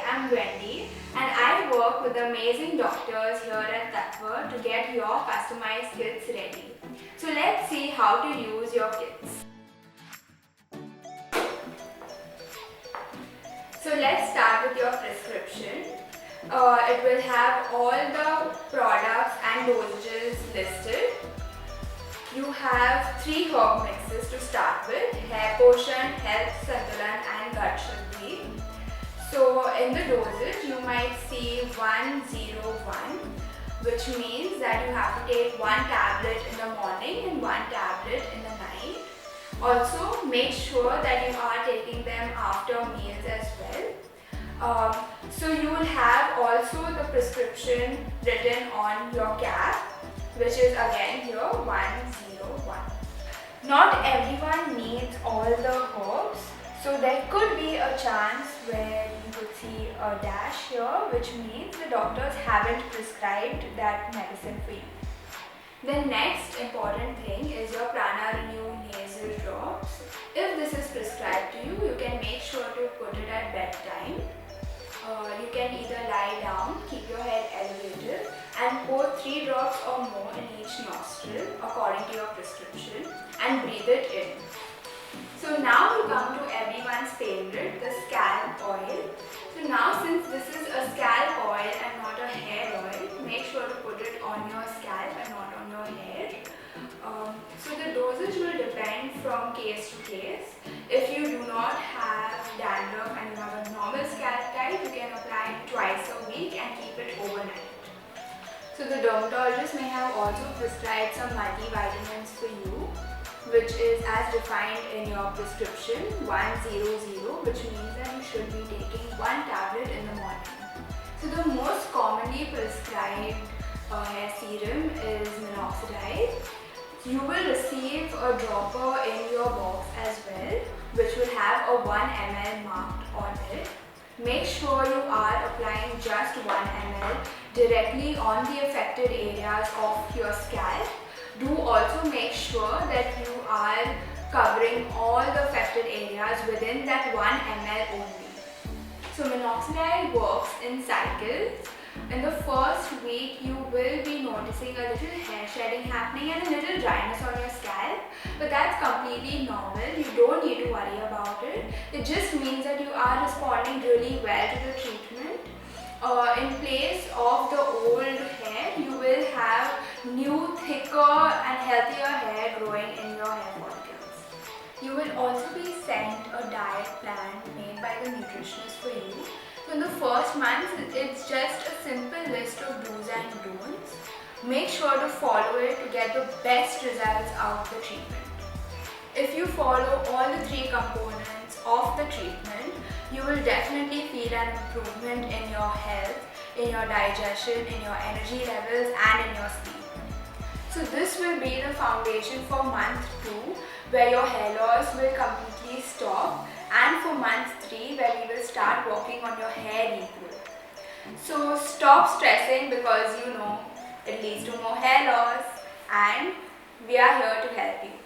I'm Wendy and I work with amazing doctors here at Tatva to get your customized kits ready. So let's see how to use your kits. So let's start with your prescription. It will have all the products and dosages listed. You have 3 herb mixes to start with: Hair Potion, Health Santulan and Gut Shuddhi. So in the dosage you might see 101, which means that you have to take 1 tablet in the morning and 1 tablet in the night. Also make sure that you are taking them after meals as well. So you will have also the prescription written on your cap, which is again here 101. Not everyone needs all the herbs, so there could be a chance where you could see a dash here, which means the doctors haven't prescribed that medicine for you. The next important thing is your Prana Renew nasal drops. If this is prescribed to you, you can make sure to put it at bedtime. You can either lie down, keep your head elevated and pour 3 drops or more in each nostril according to your prescription and breathe it in. So now we come to everyone's favorite, the scalp oil. So now, since this is a scalp oil and not a hair oil, make sure to put it on your scalp and not on your hair. So the dosage will depend from case to case. If you do not have dandruff and you have a normal scalp type, you can apply it twice a week and keep it overnight. So the dermatologist may have also prescribed some multivitamins for you, which is as defined in your prescription 100, which means that you should be taking 1 tablet in the morning. So the most commonly prescribed hair serum is minoxidil. You will receive a dropper in your box as well, which will have a 1 ml marked on it. Make sure you are applying just 1 ml directly on the affected areas of your scalp. Do also make sure that you are covering all the affected areas within that 1 ml only. So minoxidil works in cycles. In the first week, you will be noticing a little hair shedding happening and a little dryness on your scalp, but that's completely normal. You don't need to worry about it. It just means that you are responding really well to the treatment. In place of the old hair, you will have new, thicker and healthier hair growing in your hair follicles. You will also be sent a diet plan made by the nutritionist for you. So in the first month, it's just a simple list of do's and don'ts. Make sure to follow it to get the best results out of the treatment. If you follow all the 3 components of the treatment, you will definitely feel an improvement in your health, in your digestion, in your energy levels and in your sleep. So this will be the foundation for month 2, where your hair loss will completely stop, and for month 3, where we will start working on your hair regrowth. So stop stressing, because you know it leads to more hair loss, and we are here to help you.